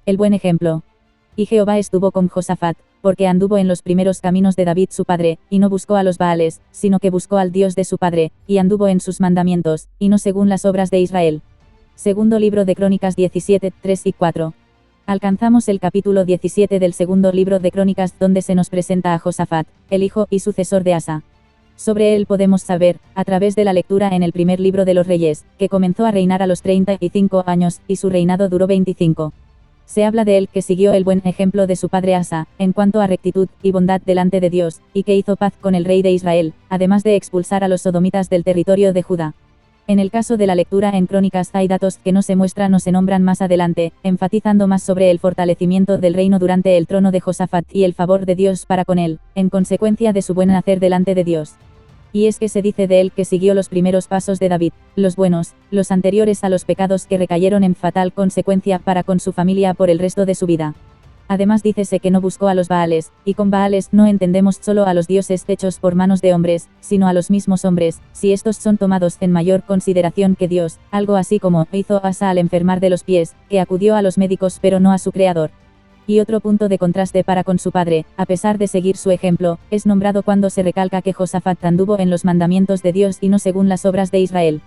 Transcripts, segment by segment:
el buen ejemplo. Y Jehová estuvo con Josafat, porque anduvo en los primeros caminos de David su padre, y no buscó a los Baales, sino que buscó al Dios de su padre, y anduvo en sus mandamientos, y no según las obras de Israel. Segundo libro de Crónicas 17, 3 y 4. Alcanzamos el capítulo 17 del segundo libro de Crónicas, donde se nos presenta a Josafat, el hijo y sucesor de Asa. Sobre él podemos saber, a través de la lectura en el primer libro de los Reyes, que comenzó a reinar a los 35 años, y su reinado duró 25. Se habla de él que siguió el buen ejemplo de su padre Asa, en cuanto a rectitud y bondad delante de Dios, y que hizo paz con el rey de Israel, además de expulsar a los sodomitas del territorio de Judá. En el caso de la lectura en Crónicas hay datos que no se muestran o se nombran más adelante, enfatizando más sobre el fortalecimiento del reino durante el trono de Josafat y el favor de Dios para con él, en consecuencia de su buen hacer delante de Dios. Y es que se dice de él que siguió los primeros pasos de David, los buenos, los anteriores a los pecados que recayeron en fatal consecuencia para con su familia por el resto de su vida. Además dícese que no buscó a los Baales, y con Baales no entendemos solo a los dioses hechos por manos de hombres, sino a los mismos hombres, si estos son tomados en mayor consideración que Dios, algo así como hizo Asa al enfermar de los pies, que acudió a los médicos pero no a su creador. Y otro punto de contraste para con su padre, a pesar de seguir su ejemplo, es nombrado cuando se recalca que Josafat anduvo en los mandamientos de Dios y no según las obras de Israel.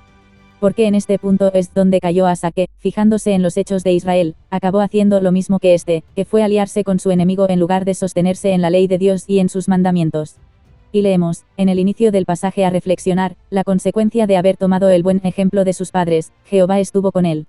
Porque en este punto es donde cayó Asa que, fijándose en los hechos de Israel, acabó haciendo lo mismo que que fue aliarse con su enemigo en lugar de sostenerse en la ley de Dios y en sus mandamientos. Y leemos, en el inicio del pasaje a reflexionar, la consecuencia de haber tomado el buen ejemplo de sus padres, Jehová estuvo con él.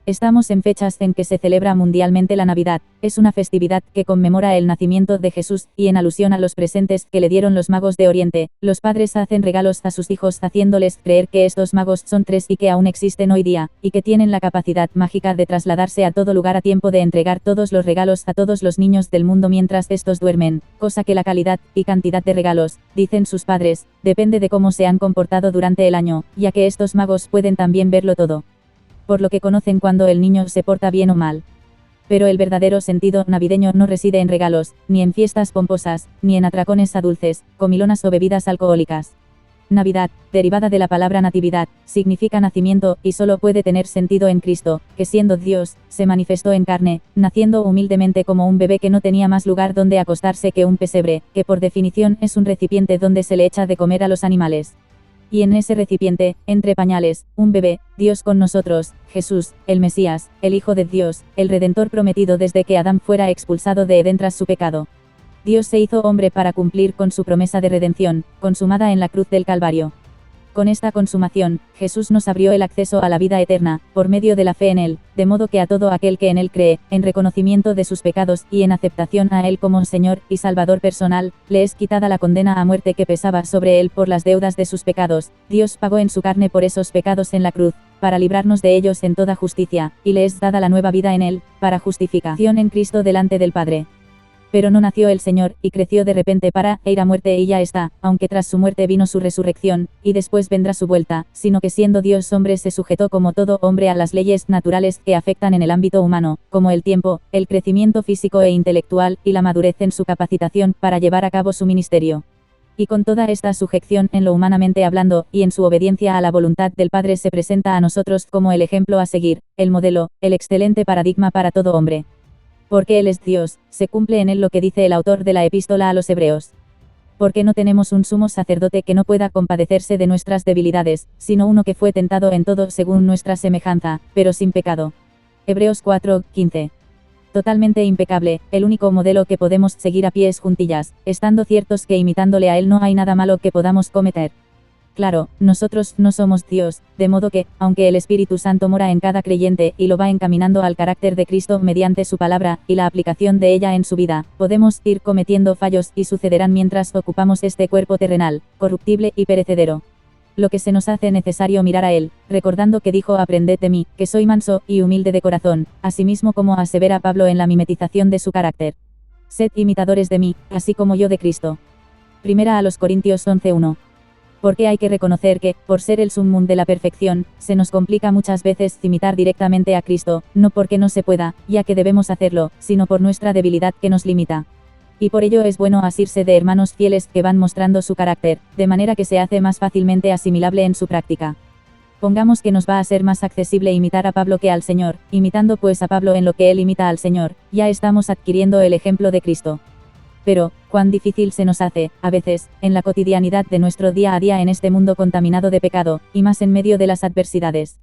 Estamos en fechas en que se celebra mundialmente la Navidad, es una festividad que conmemora el nacimiento de Jesús, y en alusión a los presentes que le dieron los magos de Oriente, los padres hacen regalos a sus hijos haciéndoles creer que estos magos son 3 y que aún existen hoy día, y que tienen la capacidad mágica de trasladarse a todo lugar a tiempo de entregar todos los regalos a todos los niños del mundo mientras estos duermen, cosa que la calidad y cantidad de regalos, dicen sus padres, depende de cómo se han comportado durante el año, ya que estos magos pueden también verlo todo. Por lo que conocen cuando el niño se porta bien o mal. Pero el verdadero sentido navideño no reside en regalos, ni en fiestas pomposas, ni en atracones a dulces, comilonas o bebidas alcohólicas. Navidad, derivada de la palabra natividad, significa nacimiento, y solo puede tener sentido en Cristo, que siendo Dios, se manifestó en carne, naciendo humildemente como un bebé que no tenía más lugar donde acostarse que un pesebre, que por definición es un recipiente donde se le echa de comer a los animales. Y en ese recipiente, entre pañales, un bebé, Dios con nosotros, Jesús, el Mesías, el Hijo de Dios, el Redentor prometido desde que Adán fuera expulsado de Edén tras su pecado. Dios se hizo hombre para cumplir con su promesa de redención, consumada en la cruz del Calvario. Con esta consumación, Jesús nos abrió el acceso a la vida eterna, por medio de la fe en Él, de modo que a todo aquel que en Él cree, en reconocimiento de sus pecados y en aceptación a Él como Señor y Salvador personal, le es quitada la condena a muerte que pesaba sobre Él por las deudas de sus pecados. Dios pagó en su carne por esos pecados en la cruz, para librarnos de ellos en toda justicia, y le es dada la nueva vida en Él, para justificación en Cristo delante del Padre. Pero no nació el Señor, y creció de repente para ir a muerte y ya está, aunque tras su muerte vino su resurrección, y después vendrá su vuelta, sino que siendo Dios hombre se sujetó como todo hombre a las leyes naturales que afectan en el ámbito humano, como el tiempo, el crecimiento físico e intelectual, y la madurez en su capacitación para llevar a cabo su ministerio. Y con toda esta sujeción en lo humanamente hablando, y en su obediencia a la voluntad del Padre se presenta a nosotros como el ejemplo a seguir, el modelo, el excelente paradigma para todo hombre. Porque Él es Dios, se cumple en Él lo que dice el autor de la epístola a los Hebreos. Porque no tenemos un sumo sacerdote que no pueda compadecerse de nuestras debilidades, sino uno que fue tentado en todo según nuestra semejanza, pero sin pecado. Hebreos 4:15. Totalmente impecable, el único modelo que podemos seguir a pies juntillas, estando ciertos que imitándole a Él no hay nada malo que podamos cometer. Claro, nosotros no somos Dios, de modo que, aunque el Espíritu Santo mora en cada creyente y lo va encaminando al carácter de Cristo mediante su palabra y la aplicación de ella en su vida, podemos ir cometiendo fallos y sucederán mientras ocupamos este cuerpo terrenal, corruptible y perecedero. Lo que se nos hace necesario mirar a Él, recordando que dijo: aprended de mí, que soy manso y humilde de corazón, asimismo como asevera Pablo en la mimetización de su carácter. Sed imitadores de mí, así como yo de Cristo. Primera a los Corintios 11:1. Porque hay que reconocer que, por ser el sumum de la perfección, se nos complica muchas veces imitar directamente a Cristo, no porque no se pueda, ya que debemos hacerlo, sino por nuestra debilidad que nos limita. Y por ello es bueno asirse de hermanos fieles que van mostrando su carácter, de manera que se hace más fácilmente asimilable en su práctica. Pongamos que nos va a ser más accesible imitar a Pablo que al Señor, imitando pues a Pablo en lo que él imita al Señor, ya estamos adquiriendo el ejemplo de Cristo. Pero, cuán difícil se nos hace, a veces, en la cotidianidad de nuestro día a día en este mundo contaminado de pecado, y más en medio de las adversidades.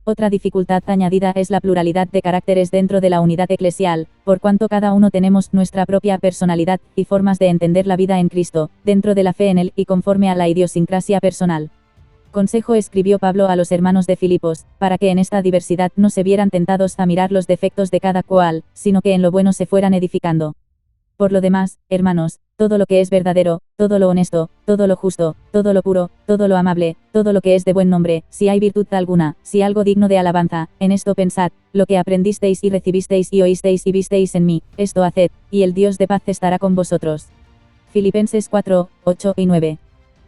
Otra dificultad añadida es la pluralidad de caracteres dentro de la unidad eclesial, por cuanto cada uno tenemos nuestra propia personalidad y formas de entender la vida en Cristo, dentro de la fe en Él y conforme a la idiosincrasia personal. Consejo escribió Pablo a los hermanos de Filipos, para que en esta diversidad no se vieran tentados a mirar los defectos de cada cual, sino que en lo bueno se fueran edificando. Por lo demás, hermanos, todo lo que es verdadero, todo lo honesto, todo lo justo, todo lo puro, todo lo amable, todo lo que es de buen nombre, si hay virtud alguna, si algo digno de alabanza, en esto pensad, lo que aprendisteis y recibisteis y oísteis y visteis en mí, esto haced, y el Dios de paz estará con vosotros. Filipenses 4, 8 y 9.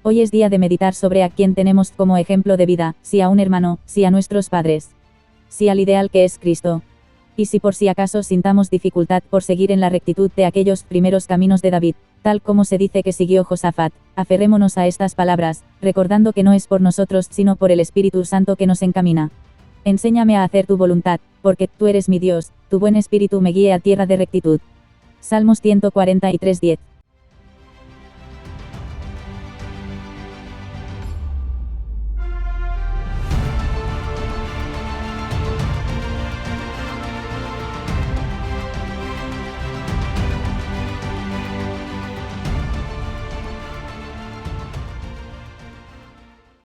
Hoy es día de meditar sobre a quién tenemos como ejemplo de vida, si a un hermano, si a nuestros padres, si al ideal que es Cristo. Y si por si acaso sintamos dificultad por seguir en la rectitud de aquellos primeros caminos de David, tal como se dice que siguió Josafat, aferrémonos a estas palabras, recordando que no es por nosotros sino por el Espíritu Santo que nos encamina. Enséñame a hacer tu voluntad, porque tú eres mi Dios, tu buen espíritu me guíe a tierra de rectitud. Salmos 143:10.